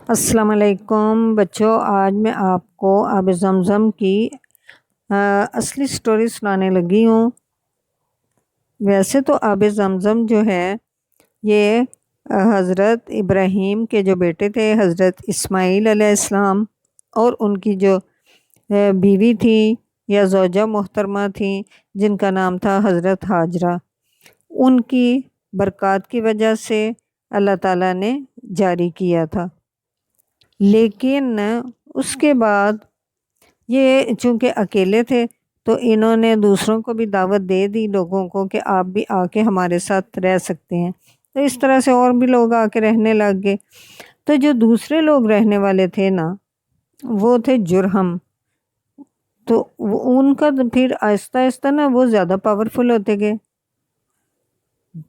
السلام علیکم بچوں، آج میں آپ کو آب زمزم کی اصلی سٹوری سنانے لگی ہوں۔ ویسے تو آب زمزم جو ہے یہ حضرت ابراہیم کے جو بیٹے تھے حضرت اسماعیل علیہ السلام اور ان کی جو بیوی تھی یا زوجہ محترمہ تھی جن کا نام تھا حضرت ہاجرہ، ان کی برکات کی وجہ سے اللہ تعالیٰ نے جاری کیا تھا۔ لیکن اس کے بعد یہ چونکہ اکیلے تھے تو انہوں نے دوسروں کو بھی دعوت دے دی، لوگوں کو، کہ آپ بھی آ کے ہمارے ساتھ رہ سکتے ہیں۔ تو اس طرح سے اور بھی لوگ آ کے رہنے لگ گئے۔ تو جو دوسرے لوگ رہنے والے تھے نا وہ تھے جرہم، تو ان کا پھر آہستہ آہستہ نا وہ زیادہ پاورفل ہوتے گئے۔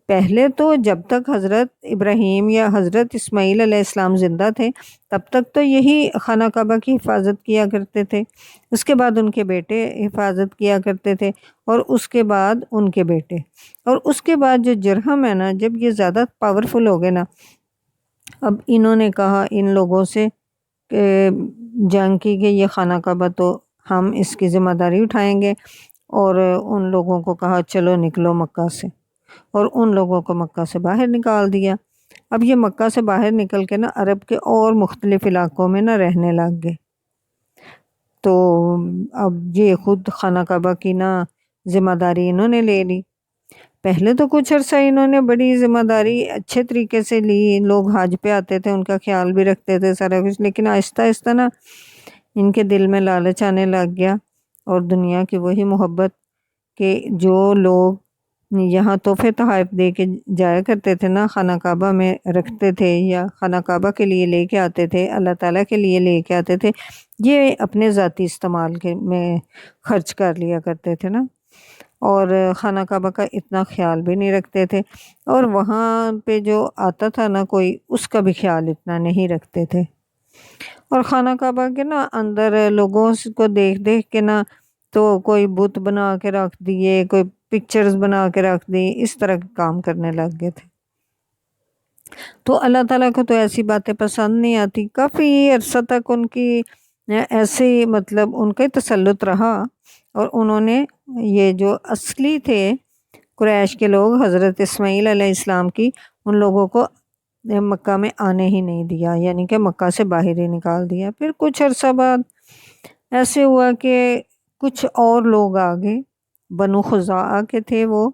پہلے تو جب تک حضرت ابراہیم یا حضرت اسماعیل علیہ السلام زندہ تھے تب تک تو یہی خانہ کعبہ کی حفاظت کیا کرتے تھے، اس کے بعد ان کے بیٹے حفاظت کیا کرتے تھے، اور اس کے بعد ان کے بیٹے، اور اس کے بعد جو جرہم ہے نا، جب یہ زیادہ پاورفل ہو گئے نا، اب انہوں نے کہا ان لوگوں سے کہ جنگ کی کہ یہ خانہ کعبہ تو ہم اس کی ذمہ داری اٹھائیں گے، اور ان لوگوں کو کہا چلو نکلو مکہ سے، اور ان لوگوں کو مکہ سے باہر نکال دیا۔ اب یہ مکہ سے باہر نکل کے نا عرب کے اور مختلف علاقوں میں نا رہنے لگ گئے۔ تو اب یہ خود خانہ کعبہ کی نا ذمہ داری انہوں نے لے لی۔ پہلے تو کچھ عرصہ انہوں نے بڑی ذمہ داری اچھے طریقے سے لی، لوگ حج پہ آتے تھے ان کا خیال بھی رکھتے تھے سارا کچھ، لیکن آہستہ آہستہ نا ان کے دل میں لالچ آنے لگ گیا، اور دنیا کی وہی محبت کہ جو لوگ یہاں تحفے تحائف دے کے جایا کرتے تھے نا، خانہ کعبہ میں رکھتے تھے یا خانہ کعبہ کے لیے لے کے آتے تھے، اللہ تعالیٰ کے لیے لے کے آتے تھے، یہ اپنے ذاتی استعمال کے میں خرچ کر لیا کرتے تھے نا، اور خانہ کعبہ کا اتنا خیال بھی نہیں رکھتے تھے، اور وہاں پہ جو آتا تھا نا کوئی، اس کا بھی خیال اتنا نہیں رکھتے تھے۔ اور خانہ کعبہ کے نا اندر لوگوں کو دیکھ دیکھ کے نا تو کوئی بت بنا کے رکھ دیے، کوئی پکچرز بنا کے رکھ دی، اس طرح کے کام کرنے لگ گئے تھے۔ تو اللہ تعالیٰ کو تو ایسی باتیں پسند نہیں آتی، کافی عرصہ تک ان کی ایسے مطلب ان کا تسلط رہا، اور انہوں نے یہ جو اصلی تھے قریش کے لوگ حضرت اسماعیل علیہ السلام کی، ان لوگوں کو مکہ میں آنے ہی نہیں دیا، یعنی کہ مکہ سے باہر ہی نکال دیا۔ پھر کچھ عرصہ بعد ایسے ہوا کہ کچھ اور لوگ آ گئے، بنو خزاعہ کے تھے وہ،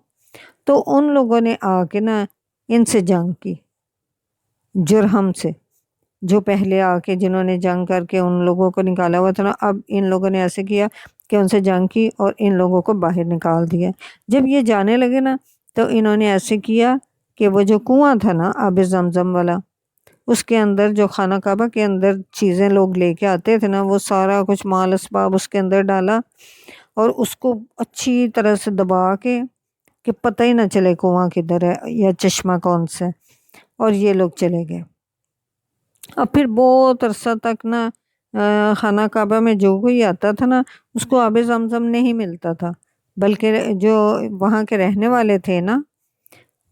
تو ان لوگوں نے آ کے نا ان سے جنگ کی، جرہم سے، جو پہلے آ کے جنہوں نے جنگ کر کے ان لوگوں کو نکالا ہوا تھا نا، اب ان لوگوں نے ایسے کیا کہ ان سے جنگ کی اور ان لوگوں کو باہر نکال دیا۔ جب یہ جانے لگے نا تو انہوں نے ایسے کیا کہ وہ جو کنواں تھا نا آب زمزم والا، اس کے اندر جو خانہ کعبہ کے اندر چیزیں لوگ لے کے آتے تھے نا، وہ سارا کچھ مال اسباب اس کے اندر ڈالا، اور اس کو اچھی طرح سے دبا کے کہ پتہ ہی نہ چلے کنواں کدھر ہے یا چشمہ کون سا ہے، اور یہ لوگ چلے گئے۔ اب پھر بہت عرصہ تک نا خانہ کعبہ میں جو کوئی آتا تھا نا اس کو آب زمزم نہیں ملتا تھا، بلکہ جو وہاں کے رہنے والے تھے نا،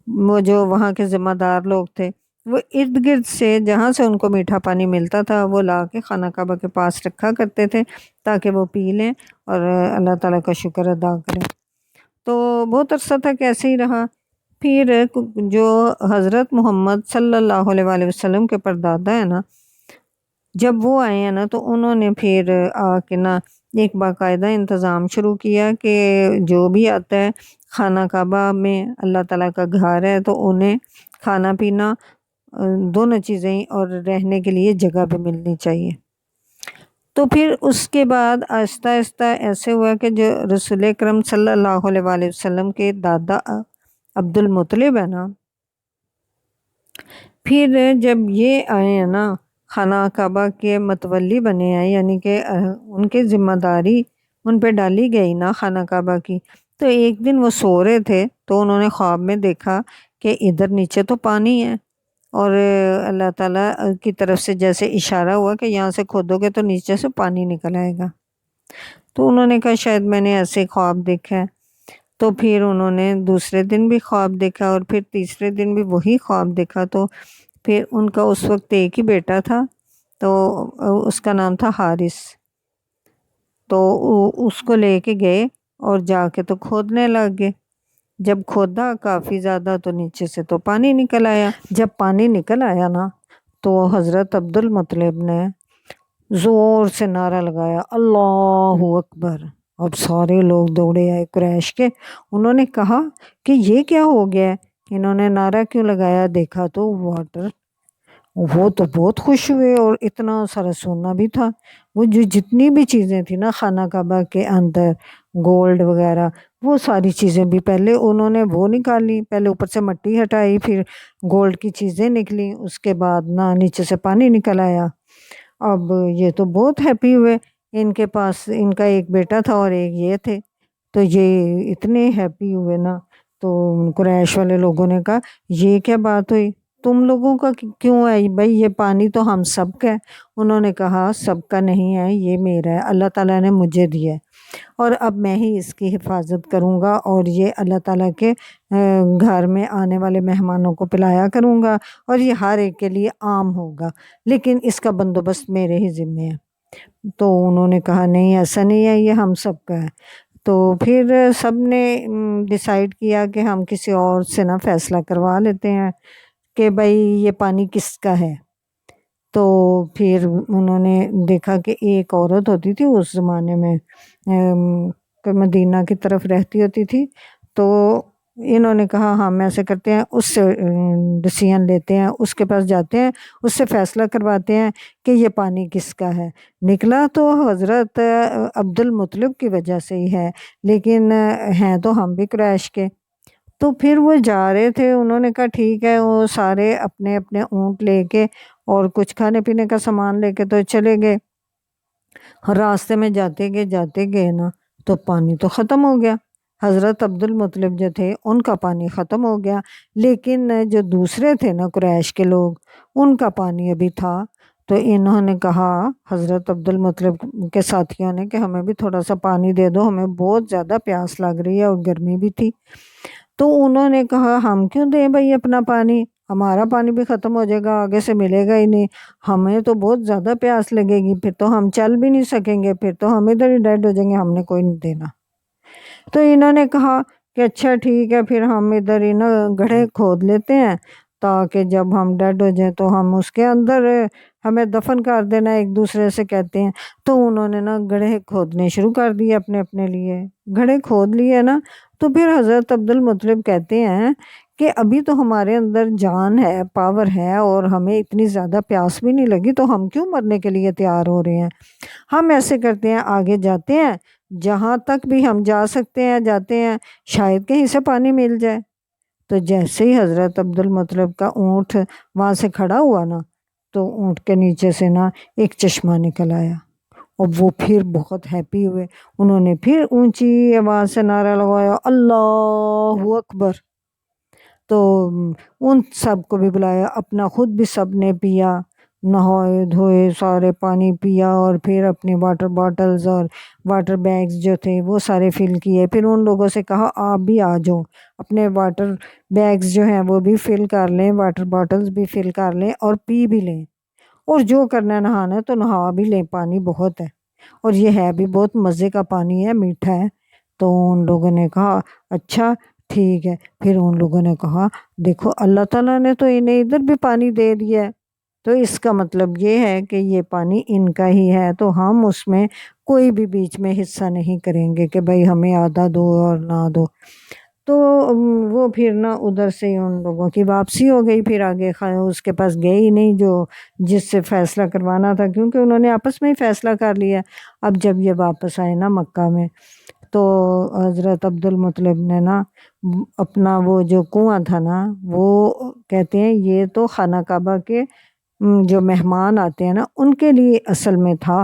وہ جو وہاں کے ذمہ دار لوگ تھے، وہ ارد گرد سے جہاں سے ان کو میٹھا پانی ملتا تھا وہ لا کے خانہ کعبہ کے پاس رکھا کرتے تھے تاکہ وہ پی لیں اور اللہ تعالیٰ کا شکر ادا کریں۔ تو بہت عرصہ تک ایسے ہی رہا۔ پھر جو حضرت محمد صلی اللہ علیہ وآلہ وسلم کے پردادا ہیں نا، جب وہ آئے ہیں نا تو انہوں نے پھر آ کے نا ایک باقاعدہ انتظام شروع کیا کہ جو بھی آتا ہے خانہ کعبہ میں، اللہ تعالیٰ کا گھر ہے، تو انہیں کھانا پینا دونوں چیزیں اور رہنے کے لیے جگہ بھی ملنی چاہیے۔ تو پھر اس کے بعد آہستہ آہستہ ایسے ہوا کہ جو رسول اکرم صلی اللہ علیہ وآلہ وسلم کے دادا عبد المطلب ہے نا، پھر جب یہ آئے ہیں نا خانہ کعبہ کے متولی بنے ہیں، یعنی کہ ان کے ذمہ داری ان پہ ڈالی گئی نا خانہ کعبہ کی، تو ایک دن وہ سو رہے تھے تو انہوں نے خواب میں دیکھا کہ ادھر نیچے تو پانی ہے، اور اللہ تعالیٰ کی طرف سے جیسے اشارہ ہوا کہ یہاں سے کھودو گے تو نیچے سے پانی نکل آئے گا۔ تو انہوں نے کہا شاید میں نے ایسے خواب دیکھا ہے۔ تو پھر انہوں نے دوسرے دن بھی خواب دیکھا، اور پھر تیسرے دن بھی وہی خواب دیکھا۔ تو پھر ان کا اس وقت ایک ہی بیٹا تھا، تو اس کا نام تھا حارث، تو اس کو لے کے گئے اور جا کے تو کھودنے لگ گئے۔ جب کھودا کافی زیادہ تو نیچے سے تو پانی نکل آیا۔ جب پانی نکل آیا نا تو حضرت عبد المطلب نے زور سے نعرہ لگایا، اللہ اکبر۔ اب سارے لوگ دوڑے آئے قریش کے، انہوں نے کہا کہ یہ کیا ہو گیا ہے، انہوں نے نعرہ کیوں لگایا؟ دیکھا تو واٹر، وہ تو بہت خوش ہوئے، اور اتنا سارا سونا بھی تھا، وہ جو جتنی بھی چیزیں تھیں نا خانہ کعبہ کے اندر، گولڈ وغیرہ، وہ ساری چیزیں بھی پہلے انہوں نے وہ نکالی، پہلے اوپر سے مٹی ہٹائی، پھر گولڈ کی چیزیں نکلی، اس کے بعد نا نیچے سے پانی نکل آیا۔ اب یہ تو بہت ہیپی ہوئے، ان کے پاس ان کا ایک بیٹا تھا اور ایک یہ تھے، تو یہ اتنے ہیپی ہوئے نا، تو قریش والے لوگوں نے کہا یہ کیا بات ہوئی، تم لوگوں کا کیوں ہے بھائی، یہ پانی تو ہم سب کا ہے۔ انہوں نے کہا سب کا نہیں ہے، یہ میرا ہے، اللہ تعالیٰ نے مجھے دیا ہے، اور اب میں ہی اس کی حفاظت کروں گا، اور یہ اللہ تعالیٰ کے گھر میں آنے والے مہمانوں کو پلایا کروں گا، اور یہ ہر ایک کے لیے عام ہوگا، لیکن اس کا بندوبست میرے ہی ذمے ہے۔ تو انہوں نے کہا نہیں ایسا نہیں ہے، یہ ہم سب کا ہے۔ تو پھر سب نے ڈیسائیڈ کیا کہ ہم کسی اور سے نہ فیصلہ کروا لیتے ہیں کہ بھائی یہ پانی کس کا ہے۔ تو پھر انہوں نے دیکھا کہ ایک عورت ہوتی تھی اس زمانے میں، مدینہ کی طرف رہتی ہوتی تھی، تو انہوں نے کہا ہم ایسے کرتے ہیں، اس سے ڈیسیژن لیتے ہیں، اس کے پاس جاتے ہیں، اس سے فیصلہ کرواتے ہیں کہ یہ پانی کس کا ہے۔ نکلا تو حضرت عبد المطلب کی وجہ سے ہی ہے، لیکن ہیں تو ہم بھی قریش کے۔ تو پھر وہ جا رہے تھے، انہوں نے کہا ٹھیک ہے، وہ سارے اپنے اپنے اونٹ لے کے اور کچھ کھانے پینے کا سامان لے کے تو چلے گئے۔ راستے میں جاتے گئے نا تو پانی تو ختم ہو گیا، حضرت عبد المطلب جو تھے ان کا پانی ختم ہو گیا، لیکن جو دوسرے تھے نا قریش کے لوگ، ان کا پانی ابھی تھا۔ تو انہوں نے کہا حضرت عبد المطلب کے ساتھیوں نے کہ ہمیں بھی تھوڑا سا پانی دے دو، ہمیں بہت زیادہ پیاس لگ رہی ہے اور گرمی بھی تھی۔ تو انہوں نے کہا ہم کیوں دیں بھائی اپنا پانی، ہمارا پانی بھی ختم ہو جائے گا، آگے سے ملے گا ہی نہیں، ہمیں تو بہت زیادہ پیاس لگے گی، پھر تو ہم چل بھی نہیں سکیں گے، پھر تو ہم ادھر ہی ڈیڈ ہو جائیں گے، ہم نے کوئی نہیں دینا۔ تو انہوں نے کہا کہ اچھا ٹھیک ہے، پھر ہم ادھر ہی نا گڑھے کھود لیتے ہیں، تاکہ جب ہم ڈیڈ ہو جائیں تو ہم اس کے اندر ہمیں دفن کر دینا، ایک دوسرے سے کہتے ہیں۔ تو انہوں نے نا گڑھے کھودنے شروع کر دیے اپنے اپنے لیے، گڑھے کھود لیے نا۔ تو پھر حضرت عبد المطلب کہتے ہیں کہ ابھی تو ہمارے اندر جان ہے، پاور ہے، اور ہمیں اتنی زیادہ پیاس بھی نہیں لگی، تو ہم کیوں مرنے کے لیے تیار ہو رہے ہیں؟ ہم ایسے کرتے ہیں آگے جاتے ہیں، جہاں تک بھی ہم جا سکتے ہیں جاتے ہیں، شاید کہیں سے پانی مل جائے۔ تو جیسے ہی حضرت عبد المطلب کا اونٹ وہاں سے کھڑا ہوا نا، تو اونٹ کے نیچے سے نا ایک چشمہ نکل آیا، اور وہ پھر بہت ہیپی ہوئے، انہوں نے پھر اونچی آواز سے نعرہ لگایا اللہ اکبر۔ تو ان سب کو بھی بلایا، اپنا خود بھی سب نے پیا، نہائے دھوئے سارے پانی پیا، اور پھر اپنی واٹر باٹلز اور واٹر بیگز جو تھے وہ سارے فل کیے۔ پھر ان لوگوں سے کہا آپ بھی آ جاؤ، اپنے واٹر بیگز جو ہیں وہ بھی فل کر لیں، واٹر باٹلز بھی فل کر لیں، اور پی بھی لیں، اور جو کرنا ہے نہانا ہے تو نہا بھی لیں، پانی بہت ہے، اور یہ ہے بھی بہت مزے کا پانی ہے، میٹھا ہے۔ تو ان لوگوں نے کہا اچھا ٹھیک ہے۔ پھر ان لوگوں نے کہا دیکھو اللہ تعالیٰ نے تو انہیں ادھر بھی پانی دے دیا ہے، تو اس کا مطلب یہ ہے کہ یہ پانی ان کا ہی ہے، تو ہم اس میں کوئی بھی بیچ میں حصہ نہیں کریں گے کہ بھائی ہمیں آدھا دو اور نہ دو۔ تو وہ پھر نا ادھر سے ان لوگوں کی واپسی ہو گئی، پھر آگے اس کے پاس گئے ہی نہیں جو جس سے فیصلہ کروانا تھا، کیونکہ انہوں نے آپس میں ہی فیصلہ کر لیا۔ اب جب یہ واپس آئے نا مکہ میں، تو حضرت عبد المطلب نے نا اپنا وہ جو کنواں تھا نا، وہ کہتے ہیں یہ تو خانہ کعبہ کے جو مہمان آتے ہیں نا ان کے لیے اصل میں تھا،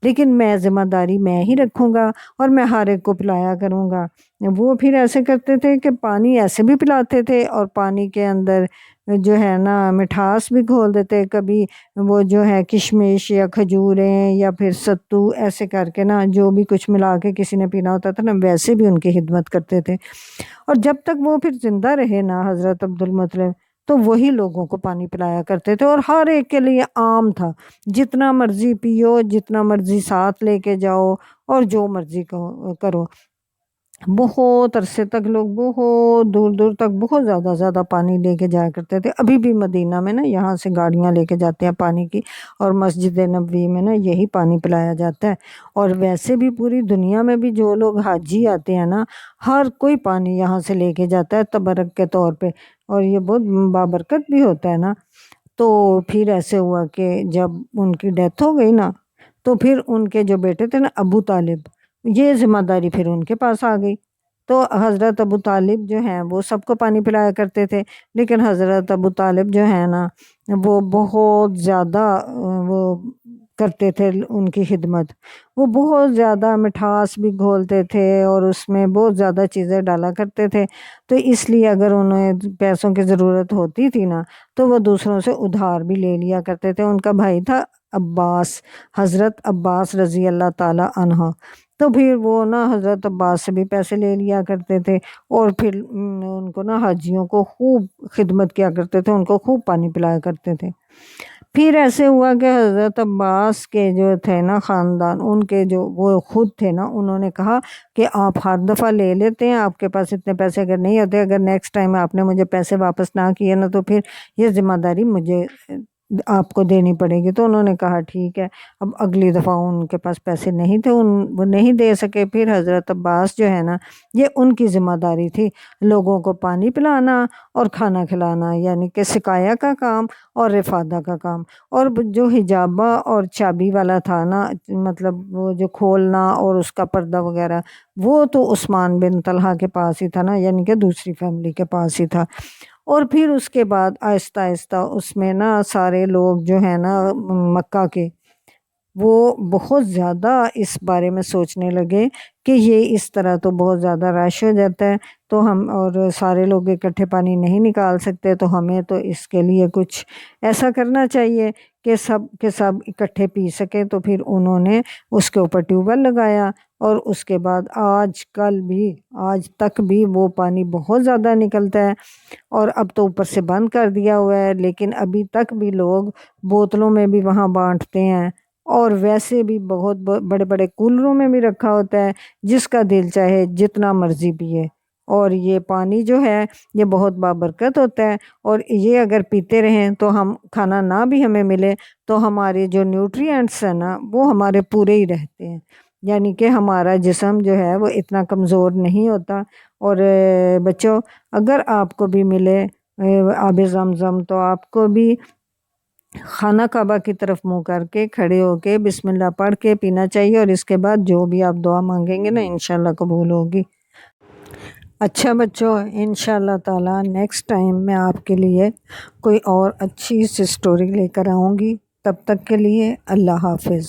لیکن میں ذمہ داری میں ہی رکھوں گا، اور میں ہر ایک کو پلایا کروں گا۔ وہ پھر ایسے کرتے تھے کہ پانی ایسے بھی پلاتے تھے، اور پانی کے اندر جو ہے نا مٹھاس بھی گھول دیتے، کبھی وہ جو ہے کشمش یا کھجوریں یا پھر ستو ایسے کر کے نا جو بھی کچھ ملا کے کسی نے پینا ہوتا تھا نا، ویسے بھی ان کی خدمت کرتے تھے۔ اور جب تک وہ پھر زندہ رہے نا حضرت عبد المطلب، تو وہی لوگوں کو پانی پلایا کرتے تھے، اور ہر ایک کے لیے عام تھا، جتنا مرضی پیو، جتنا مرضی ساتھ لے کے جاؤ، اور جو مرضی کرو۔ بہت عرصے تک لوگ بہت دور دور تک بہت زیادہ پانی لے کے جایا کرتے تھے۔ ابھی بھی مدینہ میں نا یہاں سے گاڑیاں لے کے جاتے ہیں پانی کی، اور مسجد نبوی میں نا یہی پانی پلایا جاتا ہے۔ اور ویسے بھی پوری دنیا میں بھی جو لوگ حاجی آتے ہیں نا، ہر کوئی پانی یہاں سے لے کے جاتا ہے تبرک کے طور پہ، اور یہ بہت بابرکت بھی ہوتا ہے نا۔ تو پھر ایسے ہوا کہ جب ان کی ڈیتھ ہو گئی نا، تو پھر ان کے جو بیٹے تھے نا ابو طالب، یہ ذمہ داری پھر ان کے پاس آ گئی۔ تو حضرت ابو طالب جو ہیں وہ سب کو پانی پلایا کرتے تھے، لیکن حضرت ابو طالب جو ہیں نا وہ بہت زیادہ وہ کرتے تھے ان کی خدمت، وہ بہت زیادہ مٹھاس بھی گھولتے تھے اور اس میں بہت زیادہ چیزیں ڈالا کرتے تھے۔ تو اس لیے اگر انہیں پیسوں کی ضرورت ہوتی تھی نا تو وہ دوسروں سے ادھار بھی لے لیا کرتے تھے۔ ان کا بھائی تھا عباس، حضرت عباس رضی اللہ تعالی عنہ، تو پھر وہ نا حضرت عباس سے بھی پیسے لے لیا کرتے تھے، اور پھر ان کو نا حاجیوں کو خوب خدمت کیا کرتے تھے، ان کو خوب پانی پلایا کرتے تھے۔ پھر ایسے ہوا کہ حضرت عباس کے جو تھے نا خاندان، ان کے جو وہ خود تھے نا، انہوں نے کہا کہ آپ ہر دفعہ لے لیتے ہیں، آپ کے پاس اتنے پیسے اگر نہیں ہوتے، اگر نیکسٹ ٹائم آپ نے مجھے پیسے واپس نہ کیے نا تو پھر یہ ذمہ داری مجھے آپ کو دینی پڑے گی۔ تو انہوں نے کہا ٹھیک ہے۔ اب اگلی دفعہ ان کے پاس پیسے نہیں تھے، وہ نہیں دے سکے۔ پھر حضرت عباس جو ہے نا، یہ ان کی ذمہ داری تھی لوگوں کو پانی پلانا اور کھانا کھلانا، یعنی کہ سقایا کا کام اور رفادہ کا کام۔ اور جو حجابہ اور چابی والا تھا نا، مطلب وہ جو کھولنا اور اس کا پردہ وغیرہ، وہ تو عثمان بن طلحہ کے پاس ہی تھا نا، یعنی کہ دوسری فیملی کے پاس ہی تھا۔ اور پھر اس کے بعد آہستہ آہستہ اس میں نا سارے لوگ جو ہیں نا مکہ کے، وہ بہت زیادہ اس بارے میں سوچنے لگے کہ یہ اس طرح تو بہت زیادہ رش ہو جاتا ہے، تو ہم اور سارے لوگ اکٹھے پانی نہیں نکال سکتے، تو ہمیں تو اس کے لیے کچھ ایسا کرنا چاہیے کہ سب کے سب اکٹھے پی سکیں۔ تو پھر انہوں نے اس کے اوپر ٹیوب ویل لگایا، اور اس کے بعد آج تک بھی وہ پانی بہت زیادہ نکلتا ہے، اور اب تو اوپر سے بند کر دیا ہوا ہے، لیکن ابھی تک بھی لوگ بوتلوں میں بھی وہاں بانٹتے ہیں، اور ویسے بھی بہت بڑے بڑے کولروں میں بھی رکھا ہوتا ہے، جس کا دل چاہے جتنا مرضی پیے۔ اور یہ پانی جو ہے یہ بہت بابرکت ہوتا ہے، اور یہ اگر پیتے رہیں تو ہم کھانا نہ بھی ہمیں ملے تو ہمارے جو نیوٹرینٹس ہیں نا وہ ہمارے پورے ہی رہتے ہیں، یعنی کہ ہمارا جسم جو ہے وہ اتنا کمزور نہیں ہوتا۔ اور بچوں، اگر آپ کو بھی ملے آب زمزم تو آپ کو بھی خانہ کعبہ کی طرف منہ کر کے کھڑے ہو کے بسم اللہ پڑھ کے پینا چاہیے، اور اس کے بعد جو بھی آپ دعا مانگیں گے نا انشاءاللہ قبول ہوگی۔ اچھا بچوں، انشاءاللہ تعالی نیکسٹ ٹائم میں آپ کے لیے کوئی اور اچھی سی سٹوری لے کر آؤں گی۔ تب تک کے لیے اللہ حافظ۔